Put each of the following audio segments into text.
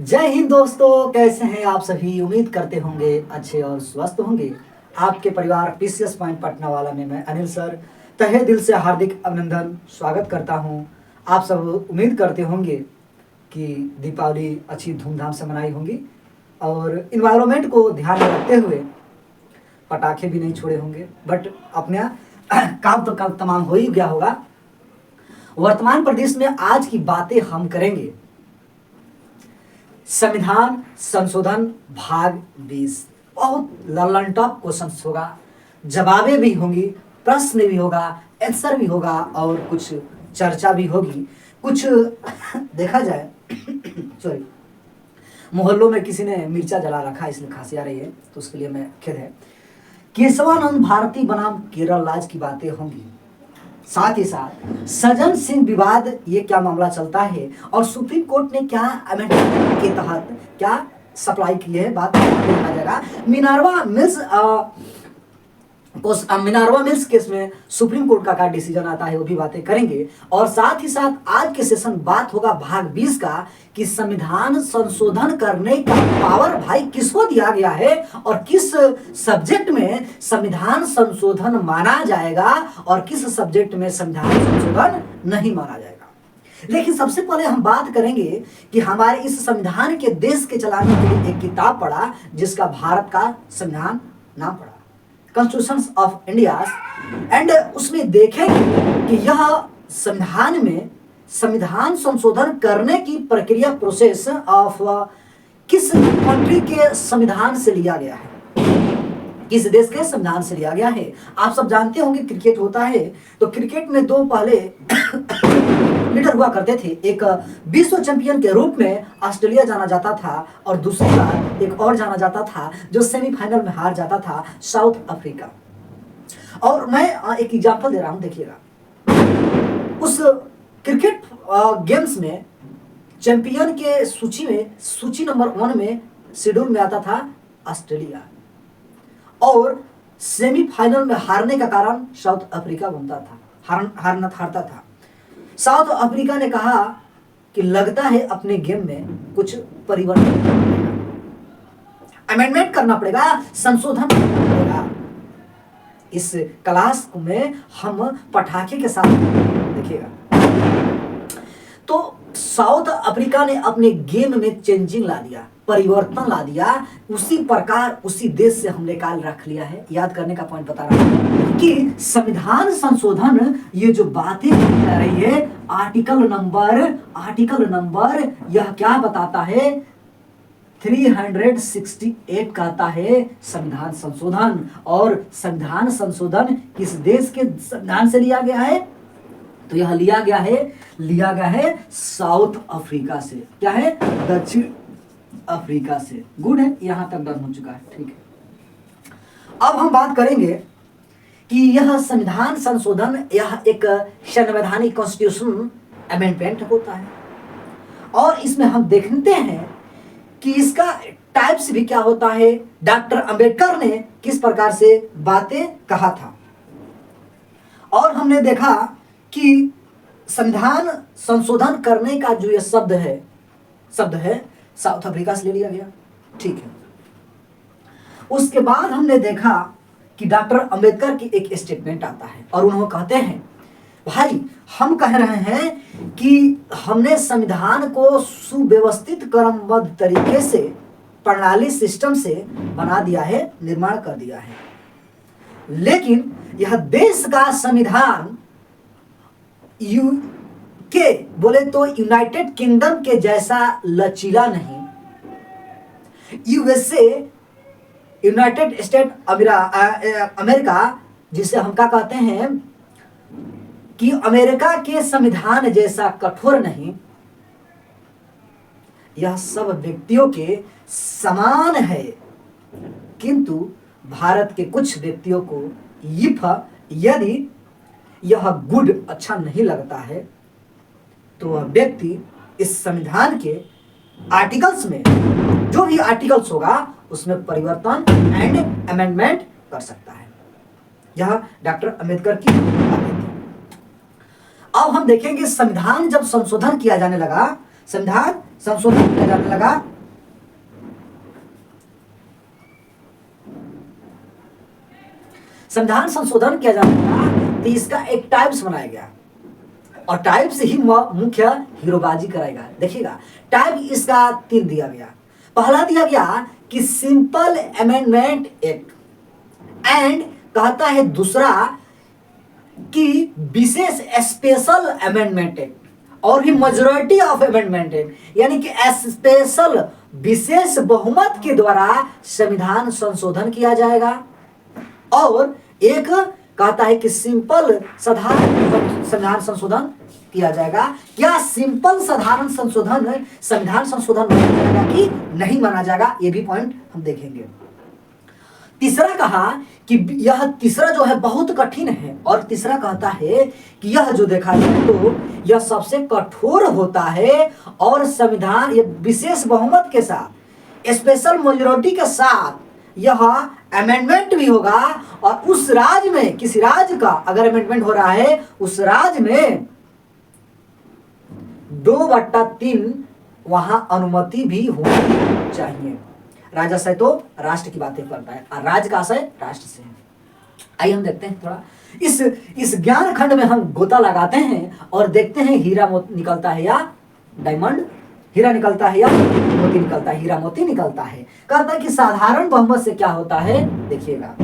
जय हिंद दोस्तों, कैसे हैं आप सभी। उम्मीद करते होंगे अच्छे और स्वस्थ होंगे। आपके परिवार पीसीएस पॉइंट पटना वाला में मैं अनिल सर तहे दिल से हार्दिक अभिनंदन स्वागत करता हूं। आप सब उम्मीद करते होंगे कि दीपावली अच्छी धूमधाम से मनाई होंगी और इन्वायरमेंट को ध्यान में रखते हुए पटाखे भी नहीं छोड़े होंगे। बट अपना काम तो कल तमाम हो ही गया होगा। वर्तमान प्रदेश में आज की बातें हम करेंगे संविधान संशोधन भाग 20। बहुत लल्लन टॉप क्वेश्चन होगा, जवाबें भी होंगी, प्रश्न भी होगा, आंसर भी होगा और कुछ चर्चा भी होगी। कुछ देखा जाए सॉरी, मोहल्लों में किसी ने मिर्चा जला रखा है इसलिए खांसी आ रही है, तो उसके लिए मैं खेद है। केशवानंद भारती बनाम केरल राज की बातें होंगी। साथ ही साथ सज्जन सिंह विवाद, ये क्या मामला चलता है और सुप्रीम कोर्ट ने क्या अमेंडमेंट के तहत क्या सप्लाई की है, बात देखा जाएगा। मिनार्वा मिल्स केस में सुप्रीम कोर्ट का क्या डिसीजन आता है वो भी बातें करेंगे। और साथ ही साथ आज के सेशन बात होगा भाग 20 का कि संविधान संशोधन करने का पावर भाई किसको दिया गया है और किस सब्जेक्ट में संविधान संशोधन माना जाएगा और किस सब्जेक्ट में संविधान संशोधन नहीं माना जाएगा। लेकिन सबसे पहले हम बात करेंगे कि हमारे इस संविधान के देश के चलाने के लिए एक किताब पढ़ा जिसका भारत का संविधान नाम पड़ा, कॉन्स्टिट्यूशन ऑफ इंडिया। एंड उसमें देखेंगे कि यह संविधान में संविधान संशोधन करने की प्रक्रिया प्रोसेस ऑफ किस कंट्री के संविधान से लिया गया है, किस देश के संविधान से लिया गया है। आप सब जानते होंगे क्रिकेट होता है, तो क्रिकेट में दो पहले लीडर हुआ करते थे। एक विश्व चैंपियन के रूप में ऑस्ट्रेलिया जाना जाता था और दूसरी बार एक और जाना जाता था जो सेमीफाइनल में हार जाता था, साउथ अफ्रीका। और मैं एक एग्जांपल दे रहा हूं, देखिएगा। उस क्रिकेट गेम्स में चैंपियन के सूची नंबर 1 में शेड्यूल में आता था ऑस्ट्रेलिया और सेमीफाइनल में हारने का कारण साउथ अफ्रीका बनता था, हारता था। साउथ अफ्रीका ने कहा कि लगता है अपने गेम में कुछ परिवर्तन करना पड़ेगा, अमेंडमेंट करना पड़ेगा, संशोधन करना पड़ेगा। इस क्लास में हम पटाखे के साथ देखिएगा। तो साउथ अफ्रीका ने अपने गेम में चेंजिंग ला दिया, परिवर्तन ला दिया। उसी प्रकार उसी देश से हमने काल रख लिया है। याद करने का पॉइंट बता रहा हूं कि संविधान संशोधन ये जो बातें कह रही है, आर्टिकल नंबर यह क्या बताता है, 368 कहता है संविधान संशोधन। और संविधान संशोधन किस देश के संविधान से लिया गया है, तो यह लिया गया है साउथ अफ्रीका से। क्या है, दक्षिण अफ्रीका से। गुड है, यहां तक डन हो चुका है, ठीक है। अब हम बात करेंगे कि यह संविधान संशोधन यह एक संवैधानिक कॉन्स्टिट्यूशन अमेंडमेंट होता है और इसमें हम देखते हैं कि इसका टाइप्स भी क्या होता है। डॉक्टर अंबेडकर ने किस प्रकार से बातें कहा था और हमने देखा कि संविधान संशोधन करने का जो ये शब्द है साउथ अफ्रीका से ले लिया गया, ठीक है। उसके बाद हमने देखा कि डॉक्टर अंबेडकर की एक स्टेटमेंट आता है और उन्होंने कहते हैं, भाई हम कह रहे हैं कि हमने संविधान को सुव्यवस्थित क्रमबद्ध तरीके से प्रणाली सिस्टम से बना दिया है, निर्माण कर दिया है, लेकिन यह देश का संविधान यूके बोले तो यूनाइटेड किंगडम के जैसा लचीला नहीं। यूएसए यूनाइटेड स्टेट अमेरिका, जिसे हम क्या कहते हैं कि अमेरिका के संविधान जैसा कठोर नहीं। यह सब व्यक्तियों के समान है, किंतु भारत के कुछ व्यक्तियों को यदि यह गुड अच्छा नहीं लगता है तो वह व्यक्ति इस संविधान के आर्टिकल्स में, जो भी आर्टिकल्स होगा उसमें परिवर्तन एंड अमेंडमेंट कर सकता है। यह डॉक्टर अंबेडकर की बातें थी। अब हम देखेंगे संविधान जब संशोधन किया जाने लगा, संविधान संशोधन किया जाने लगा। संविधान संशोधन किया जाने लगा तो इसका एक टाइप्स बनाया गया और टाइप से ही मुख्य हीरोबाजी कराएगा। देखिएगा टाइप इसका 3 दिया गया। पहला दिया गया कि सिंपल अमेंडमेंट एक्ट एंड कहता है दूसरा कि विशेष स्पेशल अमेंडमेंट एक्ट और भी मेजॉरिटी ऑफ अमेंडमेंट एक्ट, यानी कि स्पेशल विशेष बहुमत के द्वारा संविधान संशोधन किया जाएगा। और एक कहता है कि सिंपल साधारण संविधान संशोधन किया जाएगा। क्या सिंपल साधारण संशोधन संविधान संशोधन माना जाएगा कि नहीं माना जाएगा, ये भी पॉइंट हम देखेंगे। तीसरा कहा कि यह तीसरा जो है बहुत कठिन है और तीसरा कहता है कि यह जो देखा जाए तो यह सबसे कठोर होता है और संविधान ये विशेष बहुमत के साथ स्पेशल मेजॉरिटी के साथ यह अमेंडमेंट भी होगा और उस राज्य में किसी राज्य का अगर अमेंडमेंट हो रहा है उस राज्य में 2/3 वहां अनुमति भी होनी चाहिए। राजाशय तो राष्ट्र की बातें करता है और राज्य का आशय राष्ट्र से है। आइए हम देखते हैं थोड़ा इस ज्ञान खंड में हम गोता लगाते हैं और देखते हैं हीरा निकलता है या डायमंड, हीरा निकलता है या मोती निकलता है, हीरा मोती निकलता है। कहता है कि साधारण बहुमत से क्या होता है, देखिएगा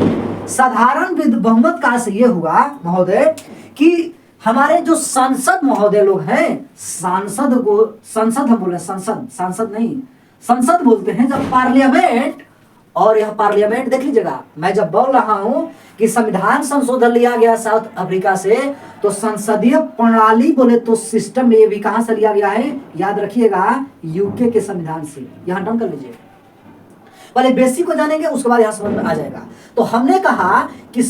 साधारण बहुमत का से ये हुआ महोदय कि हमारे जो सांसद महोदय लोग हैं, सांसद को संसद हम बोले, सांसद नहीं संसद बोलते हैं जब पार्लियामेंट, और यह पार्लियामेंट देख लीजिएगा मैं जब बोल रहा हूं कि संविधान संशोधन लिया गया साउथ अफ्रीका से तो संसदीय प्रणाली बोले तो सिस्टम ये भी कहां से लिया गया है, याद रखिएगा यूके के संविधान से। यहां डन कर लीजिए, पहले बेसिक को जानेंगे उसके बाद यहां समझ में आ जाएगा। तो हमने कहा कि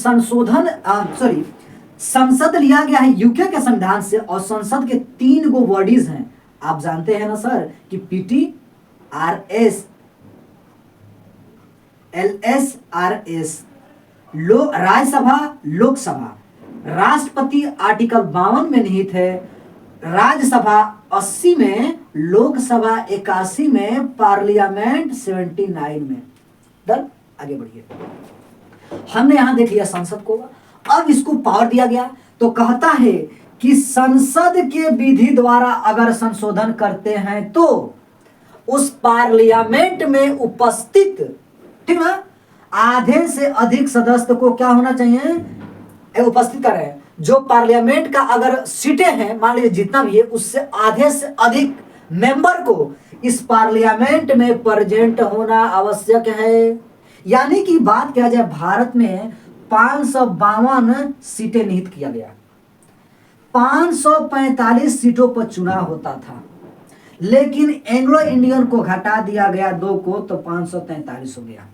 संसद लिया गया है यूके के संविधान से और संसद के 3 गो बॉडीज हैं, आप जानते हैं ना सर कि पीटी, आरएस, एलएसआरएस, राज्यसभा, लोकसभा। राष्ट्रपति आर्टिकल 52 में निहित है, राज्यसभा 80 में, लोकसभा 81 में, पार्लियामेंट 79 में। डन, आगे बढ़िए। हमने यहां देख लिया संसद को, अब इसको पावर दिया गया तो कहता है कि संसद के विधि द्वारा अगर संशोधन करते हैं तो उस पार्लियामेंट में उपस्थित, ठीक ना, आधे से अधिक सदस्य को क्या होना चाहिए, उपस्थित कर रहे हैं। जो पार्लियामेंट का अगर सीटें हैं मान लीजिए जितना भी है उससे आधे से अधिक मेंबर को इस पार्लियामेंट में प्रेजेंट होना आवश्यक है। यानी कि बात किया जाए भारत में 552 सीटें निहित किया गया, 545 सीटों पर चुनाव होता था, लेकिन एंग्लो इंडियन को घटा दिया गया 2 को तो 543 हो गया।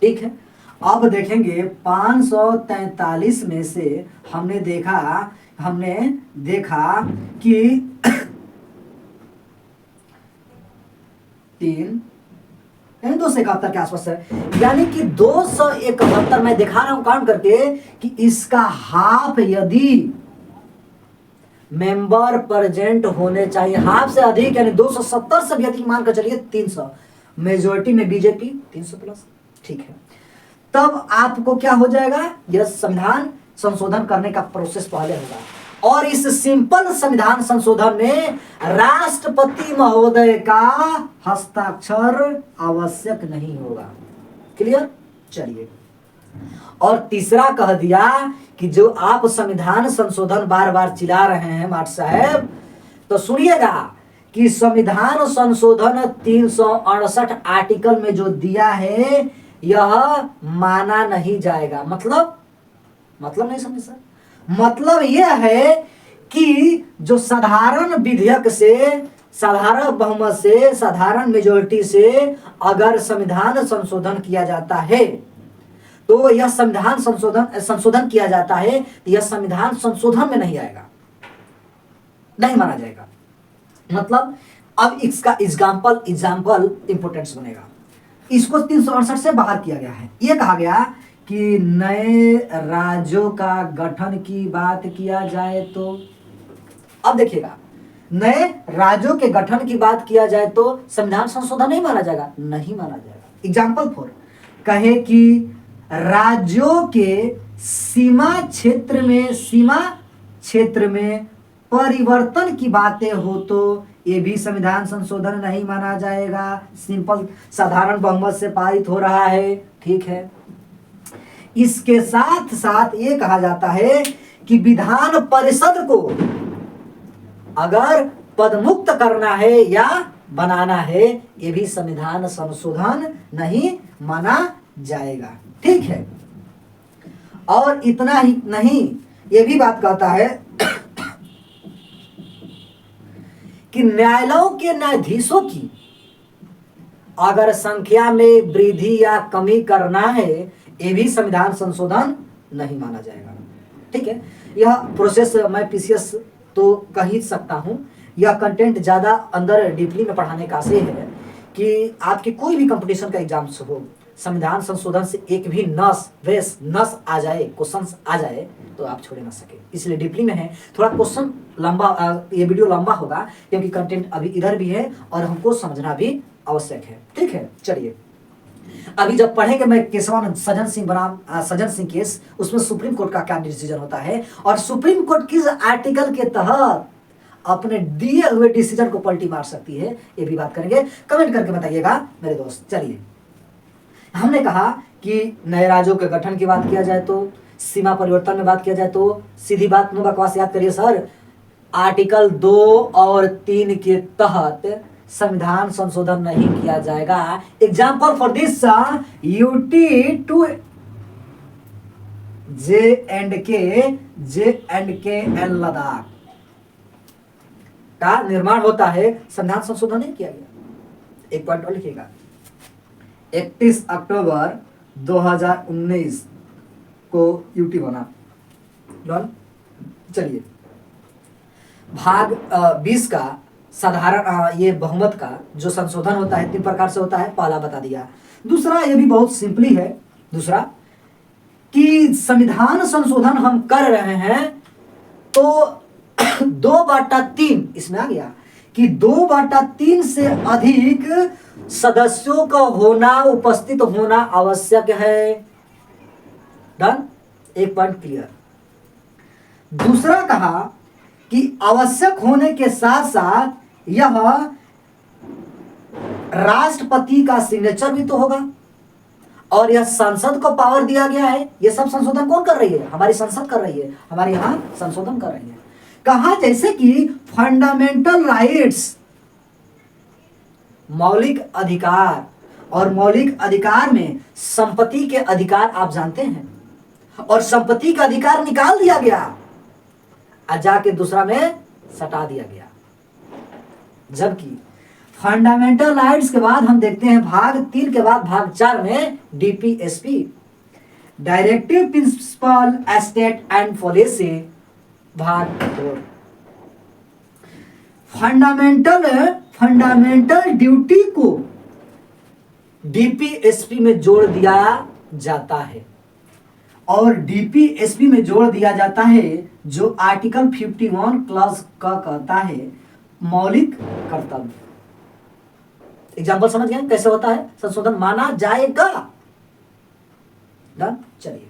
ठीक है, अब देखेंगे 543 में से हमने देखा कि 3 यानी 271 के आसपास है, यानी कि 271 मैं दिखा रहा हूं काउंट करके कि इसका हाफ यदि मेंबर प्रेजेंट होने चाहिए, हाफ से अधिक यानी 270 से भी अधिक मान कर चलिए 300, मेजोरिटी में बीजेपी 300 प्लस, ठीक है, तब आपको क्या हो जाएगा, यह संविधान संशोधन करने का प्रोसेस पहले होगा। और इस सिंपल संविधान संशोधन में राष्ट्रपति महोदय का हस्ताक्षर आवश्यक नहीं होगा। क्लियर, चलिए। और तीसरा कह दिया कि जो आप संविधान संशोधन बार बार चिल्ला रहे हैं माट साहब, तो सुनिएगा कि संविधान संशोधन 368 आर्टिकल में जो दिया है यह माना नहीं जाएगा। मतलब नहीं समझ सर, मतलब यह है कि जो साधारण विधेयक से, साधारण बहुमत से, साधारण मेजोरिटी से अगर संविधान संशोधन किया जाता है तो यह संविधान संशोधन किया जाता है तो यह संविधान संशोधन में नहीं आएगा, नहीं माना जाएगा। मतलब अब इसका एग्जाम्पल इंपोर्टेंस बनेगा। इसको 368 से बाहर किया गया है। यह कहा गया कि नए राज्यों का गठन की बात किया जाए तो, अब देखिएगा नए राज्यों के गठन की बात किया जाए तो संविधान संशोधन नहीं माना जाएगा, नहीं माना जाएगा। एग्जाम्पल 4 कहे कि राज्यों के सीमा क्षेत्र में परिवर्तन की बातें हो तो ये भी संविधान संशोधन नहीं माना जाएगा। सिंपल साधारण बहुमत से पारित हो रहा है, ठीक है। इसके साथ साथ ये कहा जाता है कि विधान परिषद को अगर पदमुक्त करना है या बनाना है, ये भी संविधान संशोधन नहीं माना जाएगा, ठीक है। और इतना ही नहीं, ये भी बात कहता है कि न्यायालयों के न्यायाधीशों की अगर संख्या में वृद्धि या कमी करना है, ये भी संविधान संशोधन नहीं माना जाएगा, ठीक है। यह प्रोसेस मैं पीसीएस तो कह ही सकता हूं। यह कंटेंट ज्यादा अंदर डीपली में पढ़ाने का आशय है कि आपके कोई भी कंपटीशन का एग्जाम्स हो, संविधान संशोधन से एक भी नस आ जाए, क्वेश्चन आ जाए तो आप छोड़ ना सके, इसलिए डीपली में है। थोड़ा क्वेश्चन लंबा, ये वीडियो लंबा होगा क्योंकि कंटेंट अभी इधर भी है और हमको समझना भी आवश्यक है, ठीक है। चलिए अभी जब पढ़ेंगे मैं केशवानंद सज्जन सिंह केस, उसमें सुप्रीम कोर्ट का क्या डिसीजन होता है और सुप्रीम कोर्ट किस आर्टिकल के तहत अपने दिए हुए डिसीजन को पलटी मार सकती है, ये भी बात करेंगे। कमेंट करके बताइएगा मेरे दोस्त। चलिए, हमने कहा कि नए राज्यों के गठन की बात किया जाए तो, सीमा परिवर्तन में बात किया जाए तो, सीधी बात नो बकवास याद करिए सर, आर्टिकल 2 और 3 के तहत संविधान संशोधन नहीं किया जाएगा। Example for this UT to J&K and Ladakh का निर्माण होता है, संविधान संशोधन नहीं किया गया। एक पॉइंट और लिखिएगा, 31 अक्टूबर 2019 को यूटी बना। डन। चलिए, भाग 20 का साधारण ये बहुमत का जो संशोधन होता है 3 प्रकार से होता है, पहला बता दिया। दूसरा ये भी बहुत सिंपली है, दूसरा कि संविधान संशोधन हम कर रहे हैं तो 2/3 इसमें आ गया कि 2/3 से अधिक सदस्यों का होना, उपस्थित होना आवश्यक है। डन, एक पॉइंट क्लियर। दूसरा कहा कि आवश्यक होने के साथ साथ यह राष्ट्रपति का सिग्नेचर भी तो होगा और यह संसद को पावर दिया गया है। यह सब संशोधन कौन कर रही है? हमारी संसद कर रही है, हमारे यहां संशोधन कर रही है। कहा जैसे कि फंडामेंटल राइट्स, मौलिक अधिकार, और मौलिक अधिकार में संपत्ति के अधिकार आप जानते हैं, और संपत्ति का अधिकार निकाल दिया गया और जाके दूसरा में सटा दिया गया। जबकि फंडामेंटल राइट्स के बाद हम देखते हैं भाग 3 के बाद भाग 4 में DPSP, directive principle state and policy, भाग 4 फंडामेंटल ड्यूटी को डीपीएसपी में जोड़ दिया जाता है, और डीपीएसपी में जोड़ दिया जाता है जो आर्टिकल 51 क्लॉज का कहता है मौलिक कर्तव्य। एग्जाम्पल समझ गए कैसे होता है संशोधन माना जाएगा। डन। चलिए,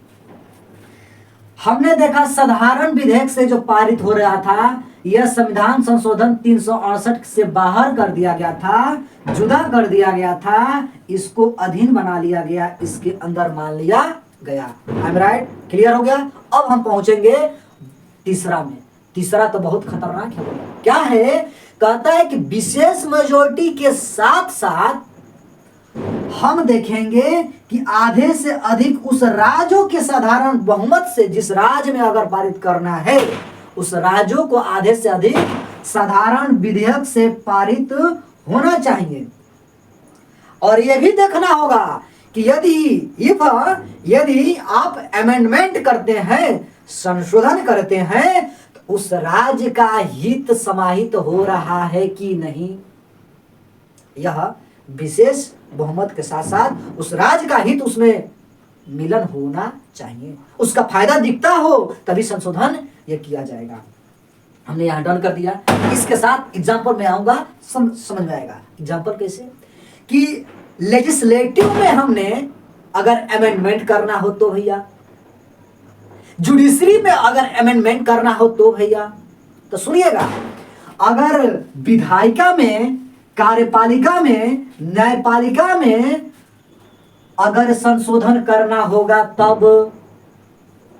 हमने देखा साधारण विधेयक से जो पारित हो रहा था, यह संविधान संशोधन 368 से बाहर कर दिया गया था, जुदा कर दिया गया था, इसको अधीन बना लिया गया, इसके अंदर मान लिया गया। I am right? क्लियर हो गया। अब हम पहुंचेंगे तीसरा में। तीसरा तो बहुत खतरनाक है। क्या है? कहता है कि विशेष मेजोरिटी के साथ साथ हम देखेंगे कि आधे से अधिक उस राज्यों के साधारण बहुमत से, जिस राज्य में अगर पारित करना है, उस राज्यों को आधे से अधिक साधारण विधेयक से पारित होना चाहिए। और यह भी देखना होगा कि यदि आप अमेंडमेंट करते हैं, संशोधन करते हैं, तो उस राज्य का हित समाहित हो रहा है कि नहीं। यह विशेष बहुमत के साथ साथ उस राज्य का हित उसमें मिलन होना चाहिए, उसका फायदा दिखता हो तभी संशोधन यह किया जाएगा। हमने यहाँ डन कर दिया। इसके साथ एग्जाम्पल में आऊंगा, समझ में आएगा। एग्जाम्पल कैसे कि लेजिस्लेटिव में हमने अगर अमेंडमेंट करना हो तो भैया, जुडिशरी में अगर अमेंडमेंट करना हो तो भैया, तो सुनिएगा, अगर विधायिका में, कार्यपालिका में, न्यायपालिका में अगर संशोधन करना होगा तब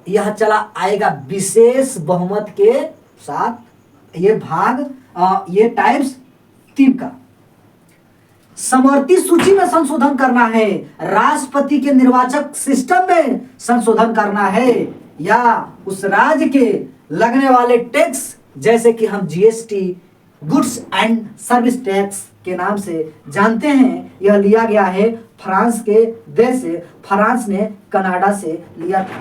यह चला आएगा विशेष बहुमत के साथ। ये भाग ये टाइप्स 3 का। समवर्ती सूची में संशोधन करना है, राष्ट्रपति के निर्वाचक सिस्टम में संशोधन करना है, या उस राज्य के लगने वाले टैक्स, जैसे कि हम GST, goods and service tax के नाम से जानते हैं। यह लिया गया है फ्रांस के देश से, फ्रांस ने कनाडा से लिया था।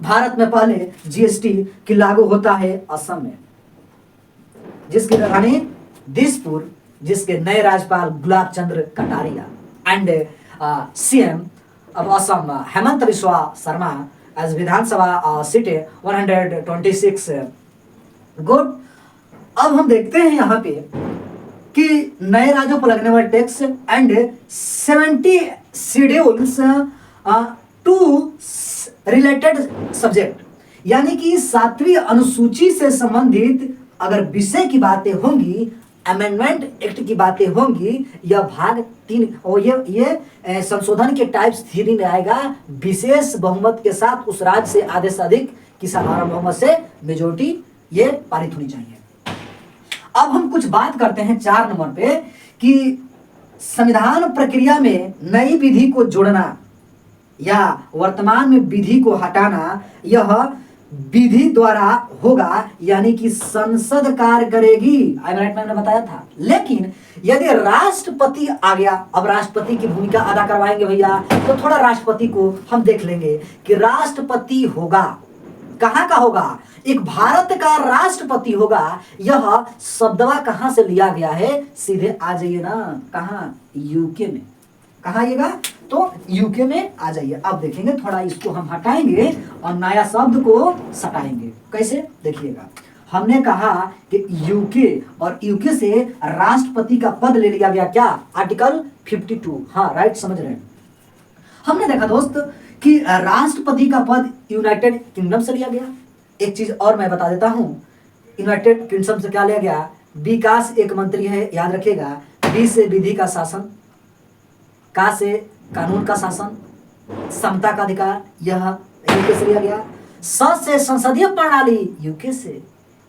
भारत में पहले जीएसटी की लागू होता है असम में, जिसकी राजधानी दिसपुर, जिसके नए राज्यपाल Gulab Chandra Kataria and CM of Assam, Hemant Biswa Sharma as विधानसभा सीट 126। गुड। अब हम देखते हैं यहाँ पे कि नए राज्यों पर लगने वाले tax and 70 schedules to related subject, यानी कि 7वीं अनुसूची से संबंधित अगर विषय की बातें होंगी, अमेंडमेंट एक्ट की बातें होंगी, यह भाग 3 और ये संशोधन के टाइप्स 3 में आएगा। विशेष बहुमत के साथ उस राज्य से आधे से अधिक की साधारण बहुमत से मेजोरिटी ये पारित होनी चाहिए। अब हम कुछ बात करते हैं 4 नंबर पे कि संविधान प्रक्रिया में नई विधि को जोड़ना या वर्तमान में विधि को हटाना, यह विधि द्वारा होगा, यानी कि संसद कार्य करेगी। मैंने बताया था। लेकिन यदि राष्ट्रपति आ गया, अब राष्ट्रपति की भूमिका अदा करवाएंगे भैया, तो थोड़ा राष्ट्रपति को हम देख लेंगे कि राष्ट्रपति होगा, कहाँ का होगा, एक भारत का राष्ट्रपति होगा। यह शब्दवा कहाँ से लिया गया है, सीधे आ जाइए ना, कहाँ, यूके में। कहाँ आइएगा, तो यूके में आ जाइए। अब देखेंगे, थोड़ा इसको हम हटाएंगे और नया शब्द को सटाएंगे। कैसे, देखिएगा, हमने कहा कि यूके, और यूके से राष्ट्रपति का पद ले लिया गया, क्या, आर्टिकल 52। हाँ, राइट, समझ रहे हैं। हमने देखा दोस्त कि राष्ट्रपति का पद यूनाइटेड किंगडम से लिया गया। एक चीज और मैं बता देता हूं, यूनाइटेड किंगडम से क्या लिया गया, विकास एक मंत्री है, याद रखिएगा। बी से विधि का शासन, का से कानून का शासन, समता का अधिकार, यह यूके से लिया गया। स से संसदीय प्रणाली, यूके से।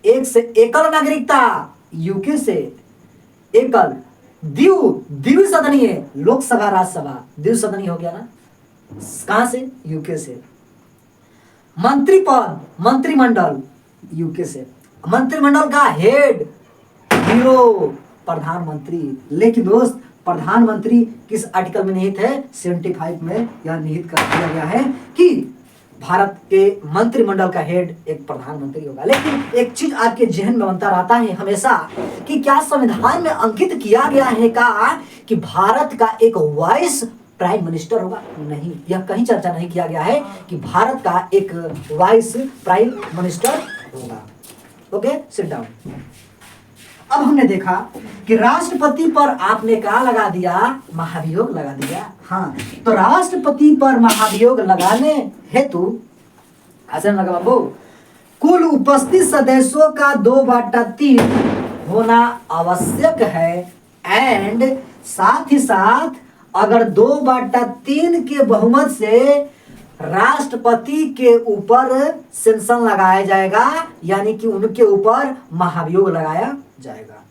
एक से एकल नागरिकता, यूके से। एकल द्विसदनीय, लोकसभा राज्यसभा द्विसदनीय हो गया ना, कहां से, यूके से। मंत्री पद, मंत्रिमंडल, यूके से। मंत्रिमंडल का हेड, ब्यूरो, प्रधानमंत्री। लेकिन दोस्त, प्रधानमंत्री किस आर्टिकल में निहित है, 75 में यह निहित कर दिया गया है कि भारत के मंत्रिमंडल का हेड एक प्रधानमंत्री होगा। लेकिन एक चीज आपके जहन में बनता रहता है हमेशा कि क्या संविधान में अंकित किया गया है का कि भारत का एक वाइस प्राइम मिनिस्टर होगा? नहीं, यह कहीं चर्चा नहीं किया गया है कि भारत का एक वाइस प्राइम मिनिस्टर होगा। Okay, sit down. अब हमने देखा कि राष्ट्रपति पर आपने क्या लगा दिया, महाभियोग लगा दिया। हाँ, तो राष्ट्रपति पर महाभियोग लगाने हेतु ऐसे लगा बाबू, कुल उपस्थित सदस्यों का 2/3 होना आवश्यक है, एंड साथ ही साथ अगर 2/3 के बहुमत से राष्ट्रपति के ऊपर सेंसन लगाया जाएगा, यानी कि उनके ऊपर महाभियोग लगाया जाएगा,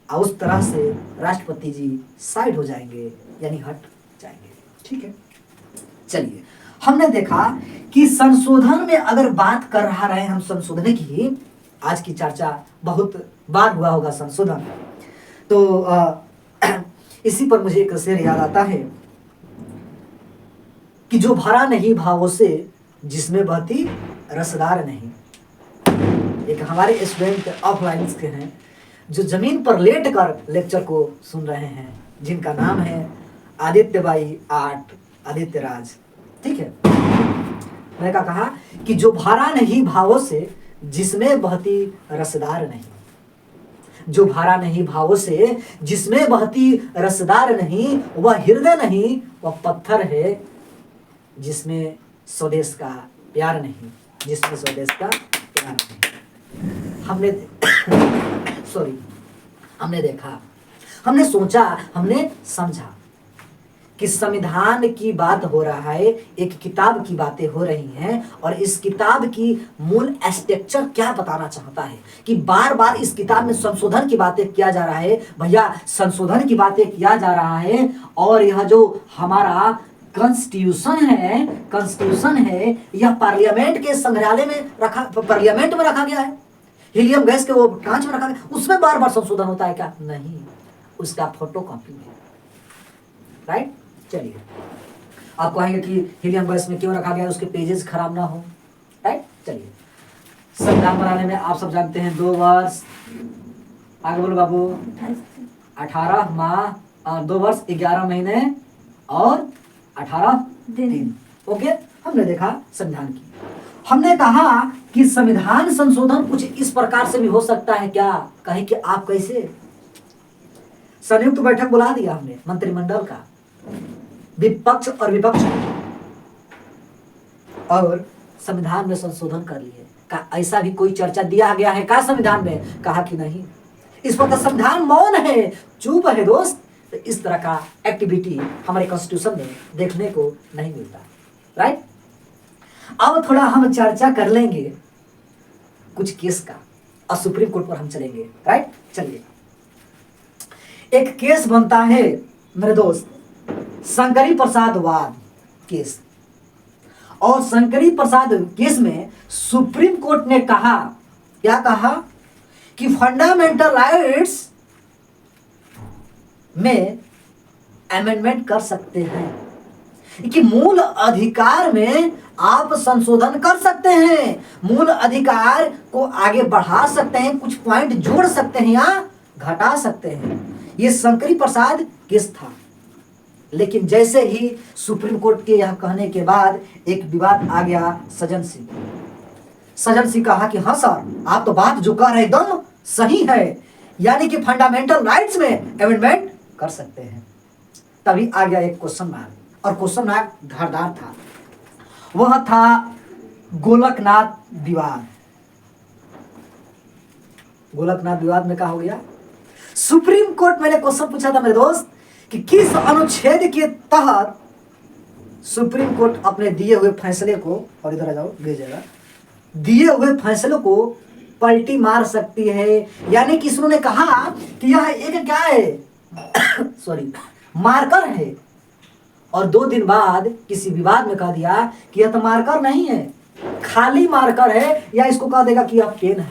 और उस तरह से राष्ट्रपति जी साइड हो जाएंगे, यानी हट जाएंगे। ठीक है, चलिए, हमने देखा कि संशोधन में अगर बात कर रहा रहे हम संशोधन की, आज की चर्चा बहुत बार हुआ होगा संशोधन, तो इसी पर मुझे एक शेर याद आता है कि जो भरा नहीं भावों से जिसमें बहती रसदार नहीं। एक हमारे स्टूडेंट ऑफलाइन के हैं जो जमीन पर लेट कर लेक्चर को सुन रहे हैं, जिनका नाम है आदित्य बाई आर्ट, आदित्य राज। ठीक है, मैंने कहा कि जो भरा नहीं भावों से जिसमें बहती रसदार नहीं, जो भरा नहीं भावों से, जिसमें बहती रसदार नहीं, वह हृदय नहीं, वह पत्थर है जिसमें स्वदेश का प्यार नहीं, जिसमें स्वदेश का प्यार नहीं। हमने सॉरी हमने देखा, हमने सोचा, हमने समझा कि संविधान की बात हो रहा है, एक किताब की बातें हो रही हैं, और इस किताब की मूल स्ट्रक्चर क्या बताना चाहता है कि बार बार इस किताब में संशोधन की बातें किया जा रहा है। भैया संशोधन की बातें किया जा रहा है, और यह जो हमारा कॉन्स्टिट्यूशन है यह पार्लियामेंट के संग्रहालय में रखा, पार्लियामेंट में रखा गया है, हीलियम गैस के वो कांच में रखा गया, उसमें बार बार संशोधन होता है क्या? नहीं, उसका फोटो कॉपी है। राइट, चलिए आप कहेंगे कि हीलियम गैस में क्यों रखा गया, उसके पेजेस खराब ना हो। राइट, चलिए संविधान बनाने में आप सब जानते हैं 2 वर्ष, आगे बोलो बाबू, 18 माह और 2 वर्ष 11 महीने और 18 दिन। ओके, हमने देखा संविधान की, हमने कहा कि संविधान संशोधन कुछ इस प्रकार से भी हो सकता है क्या? कहे कि आप कैसे? संयुक्त बैठक बुला दिया हमने मंत्रिमंडल का, विपक्ष और विपक्ष, और संविधान में संशोधन कर लिए। का ऐसा भी कोई चर्चा दिया गया है का संविधान में? कहा कि नहीं, इस पर तो संविधान मौन है, चुप है दोस्त। तो इस तरह का एक्टिविटी हमारे कॉन्स्टिट्यूशन में देखने को नहीं मिलता। राइट, अब थोड़ा हम चर्चा कर लेंगे कुछ केस का, और सुप्रीम कोर्ट पर हम चलेंगे। राइट, चलिए एक केस बनता है मेरे दोस्त, शंकरी प्रसाद वाद केस, और शंकरी प्रसाद केस में सुप्रीम कोर्ट ने कहा, क्या कहा कि फंडामेंटल राइट्स में अमेंडमेंट कर सकते हैं, कि मूल अधिकार में आप संशोधन कर सकते हैं, मूल अधिकार को आगे बढ़ा सकते हैं, कुछ पॉइंट जोड़ सकते हैं या घटा सकते हैं। ये शंकरी प्रसाद केस था। लेकिन जैसे ही सुप्रीम कोर्ट के यह कहने के बाद एक विवाद आ गया सज्जन सिंह कहा कि हाँ सर, आप तो बात जो कह रहे एकदम सही है, यानी कि फंडामेंटल राइट्स में अमेंडमेंट कर सकते हैं। तभी आ गया एक क्वेश्चन मार्क, और क्वेश्चन मार्क धारदार था, वह था गोलकनाथ विवाद। गोलकनाथ विवाद में क्या हो गया? सुप्रीम कोर्ट, मैंने क्वेश्चन पूछा था मेरे दोस्त कि किस अनुच्छेद के तहत सुप्रीम कोर्ट अपने दिए हुए फैसले को, और इधर आ जाओ भेजेगा, दिए हुए फैसले को पलटी मार सकती है। यानी कि इसने कहा कि यह एक क्या है सॉरी मार्कर है, और 2 दिन बाद किसी विवाद में कह दिया कि यह तो मार्कर नहीं है, खाली मार्कर है, या इसको कह देगा कि यह पेन है।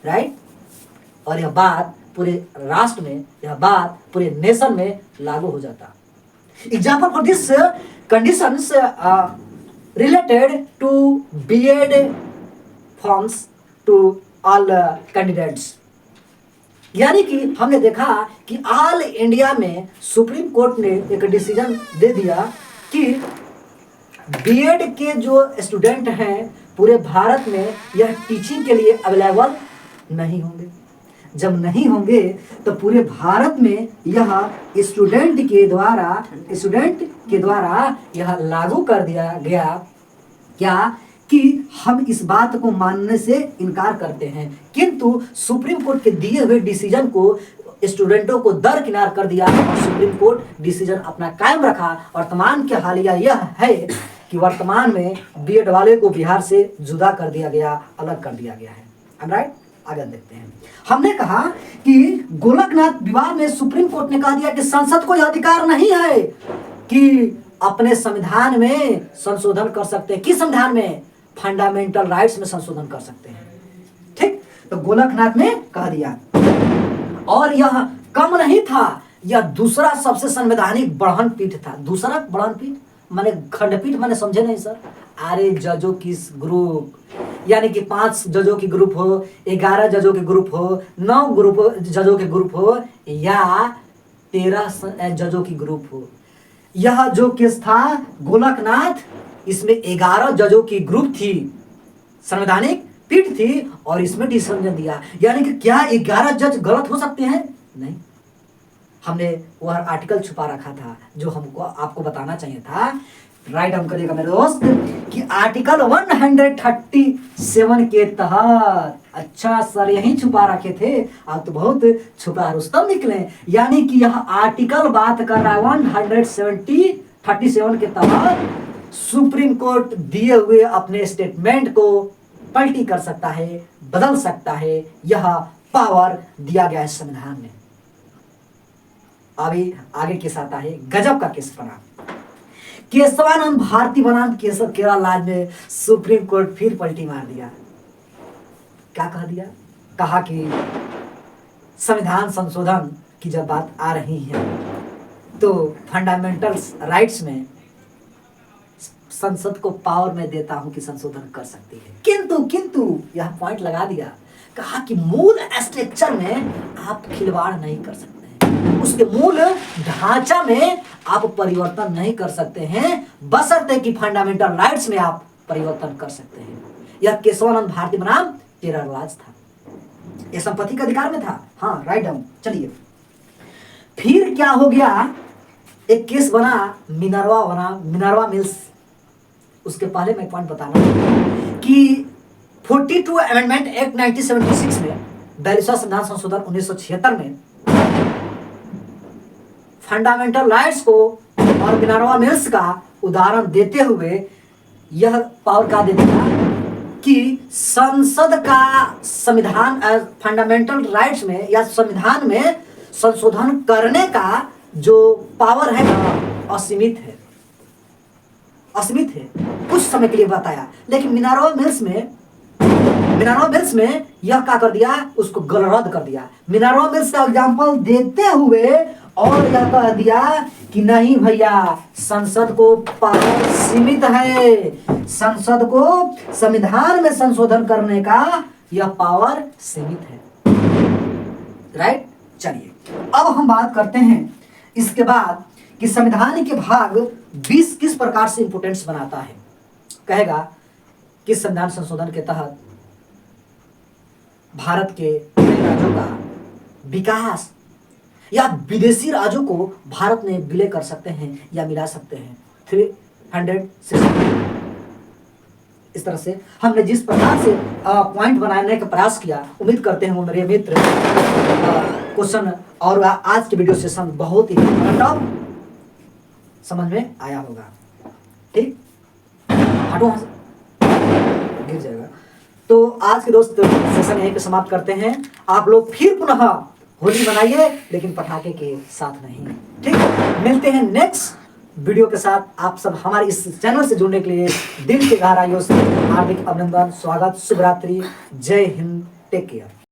राइट, और यह बात पूरे राष्ट्र में, यह बात पूरे नेशन में लागू हो जाता। Example for this conditions related to BEd forms to all candidates. यानी कि हमने देखा कि ऑल इंडिया में सुप्रीम कोर्ट ने एक डिसीजन दे दिया कि बीएड के जो स्टूडेंट हैं पूरे भारत में यह टीचिंग के लिए अवेलेबल नहीं होंगे। जब नहीं होंगे तो पूरे भारत में यह स्टूडेंट के द्वारा यह लागू कर दिया गया क्या कि हम इस बात को मानने से इनकार करते हैं। किंतु सुप्रीम कोर्ट के दिए हुए डिसीजन को स्टूडेंटों को दरकिनार कर दिया और सुप्रीम कोर्ट डिसीजन अपना कायम रखा। वर्तमान के हालिया यह है कि वर्तमान में बीएड वाले को बिहार से जुदा कर दिया गया, अलग कर दिया गया है। राइट, आगे देखते हैं। हमने कहा कि गोलकनाथ विवाद में सुप्रीम कोर्ट ने कह दिया कि संसद को यह अधिकार नहीं है कि अपने संविधान में संशोधन कर सकते हैं। किस संविधान में? फंडामेंटल राइट्स में संशोधन कर सकते हैं। ठीक, तो गोलकनाथ ने कह दिया। और यह कम नहीं था, यह दूसरा सबसे संवैधानिक बढ़न पीठ था। दूसरा बढ़न पीठ माने खंडपीठ, माने समझे नहीं सर? अरे जजों की ग्रुप, यानी कि 5 जजों की ग्रुप हो, 11 जजों के ग्रुप हो, 9 जजों के ग्रुप हो, या 13 जजों की ग्रुप हो। यह जो केस था गोलकनाथ, इसमें 11 जजों की ग्रुप थी। संवैधानिक पीठ थी और इसमें डिसीजन दिया। यानी कि क्या 11 जज गलत हो सकते हैं? नहीं। हमने वह आर्टिकल छुपा रखा था जो हमको आपको बताना चाहिए था। राइट हम करिएगा मेरे दोस्त कि आर्टिकल 137 के तहत, अच्छा सर यही छुपा रखे थे, आप तो बहुत छुपा रुस्तम निकले। यानी कि यह आर्टिकल बात कर रहा है 137 के तहत सुप्रीम कोर्ट दिए हुए अपने स्टेटमेंट को पलटी कर सकता है, बदल सकता है। यह पावर दिया गया है संविधान में। अभी आगे केस आता है, गजब का केस बना केशवानंद भारती बनाम केरल राज्य में सुप्रीम कोर्ट फिर पलटी मार दिया। क्या कह दिया? कहा कि संविधान संशोधन की जब बात आ रही है तो फंडामेंटल राइट्स में संसद को पावर में देता हूं कि संशोधन कर सकती है। किंतु यह पॉइंट लगा दिया, कहा कि मूल स्ट्रक्चर में आप खिलवाड़ नहीं कर सकते, उसके मूल ढांचा में आप परिवर्तन नहीं कर सकते हैं, बशर्ते कि फंडामेंटल राइट्स में आप परिवर्तन कर सकते हैं। यह केशवानंद भारती बनाम केरल राज्य था, यह संपत्ति के अधिकार में था। हाँ राइट डाउन। चलिए फिर क्या हो गया, एक केस बना मिनर्वा मिल्स। उसके पहले मैं पॉइंट बताना कि 42 अमेंडमेंट एक्ट 1976 में 42वां संविधान संशोधन 1976 में फंडामेंटल राइट्स को और मिनर्वा मिल्स का उदाहरण देते हुए यह पावर का दे दिया कि संसद का संविधान फंडामेंटल राइट्स में या संविधान में संशोधन करने का जो पावर है असीमित है, असीमित है। कुछ समय के लिए बताया, लेकिन मिनर्वा मिल्स में यह क्या कर दिया, उसको रद्द कर दिया। मिनर्वा मिल्स का एग्जांपल देते हुए और यह कह दिया कि नहीं भैया, संसद को पावर सीमित है, संसद को संविधान में संशोधन करने का यह पावर सीमित है। राइट। चलिए अब हम बात करते हैं इसके बाद कि संविधान के भाग 20 किस प्रकार से इंपोर्टेंस बनाता है। कहेगा कि संविधान संशोधन के तहत भारत के राज्यों का विकास या विदेशी राज्यों को भारत में विलय कर सकते हैं या मिला सकते हैं। 360 इस तरह से हमने जिस प्रकार से पॉइंट बनाने का प्रयास किया, उम्मीद करते हैं वो मेरे मित्र क्वेश्चन और आज के वीडियो सेशन बहुत ही समझ में आया होगा। ठीक, हटो गिर जाएगा। तो आज के दोस्त सेशन यहीं पे समाप्त करते हैं। आप लोग फिर पुनः होली मनाइए, लेकिन पटाखे के साथ नहीं। ठीक, मिलते हैं नेक्स्ट वीडियो के साथ। आप सब हमारे इस चैनल से जुड़ने के लिए दिल के गहराइयों से हार्दिक अभिनंदन, स्वागत, शुभ रात्रि, जय हिंद, टेक केयर।